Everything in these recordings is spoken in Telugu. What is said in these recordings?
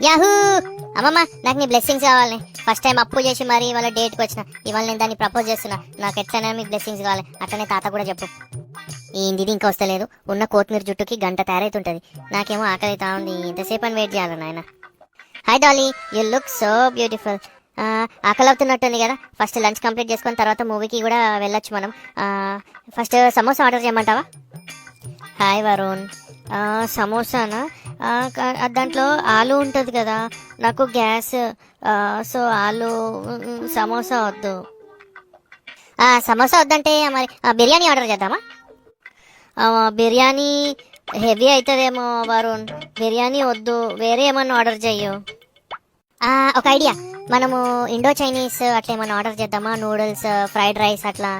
యాహూ! అమ్మమ్మ నాకు నీ బ్లెస్సింగ్స్ కావాలి. ఫస్ట్ టైం అప్పు చేసి మరి ఇవాళ డేట్కి వచ్చిన. ఇవాళ నేను దాన్ని ప్రపోజ్ చేస్తున్నా. నాకు ఎట్లైనా మీ బ్లెస్సింగ్స్ కావాలి. అట్లనే తాత కూడా చెప్పు. ఏంది ఇంకా వస్తలేదు. ఉన్న కొత్తిమీర జుట్టుకి గంట తయారైతుంటది. నాకేమో ఆకలి అవుతా ఉంది. ఎంతసేపు అని వెయిట్ చేయాలి నాయన. Hi Dolly, you look so beautiful. ఆకలి అవుతున్నట్టుంది కదా. ఫస్ట్ లంచ్ కంప్లీట్ చేసుకొని తర్వాత మూవీకి కూడా వెళ్ళొచ్చు మనం. ఫస్ట్ సమోసా ఆర్డర్ చేయమంటావా? హాయ్ వరుణ్. సమోసానా? దాంట్లో ఆలు ఉంటుంది కదా, నాకు గ్యాస్. సో ఆలు సమోసా వద్దు. సమోసా వద్దంటే మరి బిర్యానీ ఆర్డర్ చేద్దామా? బిర్యానీ హెవీ అవుతుందేమో వరుణ్. బిర్యానీ వద్దు, వేరే ఏమన్నా ఆర్డర్ చెయ్యు. ఒక ఐడియా, మనము ఇండో చైనీస్ అట్లా ఏమన్నా ఆర్డర్ చేద్దామా? నూడిల్స్, ఫ్రైడ్ రైస్ అట్లా.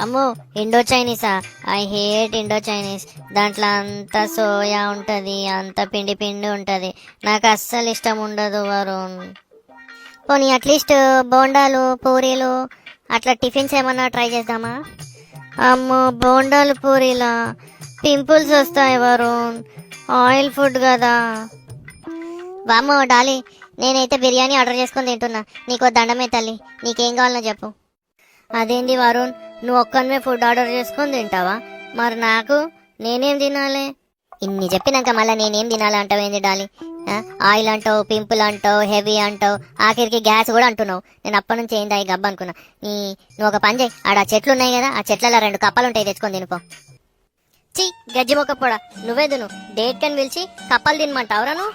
అమ్మో, ఇండో చైనీసా? I hate Indo Chinese. దాంట్లో అంత సోయా ఉంటుంది, అంత పిండి పిండి ఉంటుంది. నాకు అస్సలు ఇష్టం ఉండదు వరుణ్. పోనీ అట్లీస్ట్ బోండాలు, పూరీలు అట్లా టిఫిన్స్ ఏమన్నా ట్రై చేద్దామా? అమ్మో, బోండాలు పూరీలా? పింపుల్స్ వస్తాయి వరుణ్. ఆయిల్ ఫుడ్ కదా. వామ్మో డాలీ, నేనైతే బిర్యానీ ఆర్డర్ చేసుకొని తింటున్నా. నీకు దండమే తల్లి. నీకేం కావాలన్నా చెప్పు. అదేంది వరుణ్, నువ్వు ఒక్కనివే ఫుడ్ ఆర్డర్ చేసుకొని తింటావా? మరి నాకు నేనేం తినాలి? ఇన్ని చెప్పినాక మళ్ళీ నేనేం తినాలి అంటావు ఏంది డాలీ? ఆయిల్ అంటావు, పింపుల్ అంటావు, హెవీ అంటావు, ఆఖరికి గ్యాస్ కూడా అంటున్నావు. నేను అప్పటి నుంచి ఏంది గబ్బ అనుకున్నా. నువ్వు ఒక పని చేయి, ఆడ చెట్లు ఉన్నాయి కదా, ఆ చెట్లలో 2 కప్పలు ఉంటాయి, తెచ్చుకొని తినిపో. చి గజ్జి మొక్క పొడ, నువ్వే తిను. డేట్ కని పిలిచి కప్పలు తినమంటావురా నువ్వు?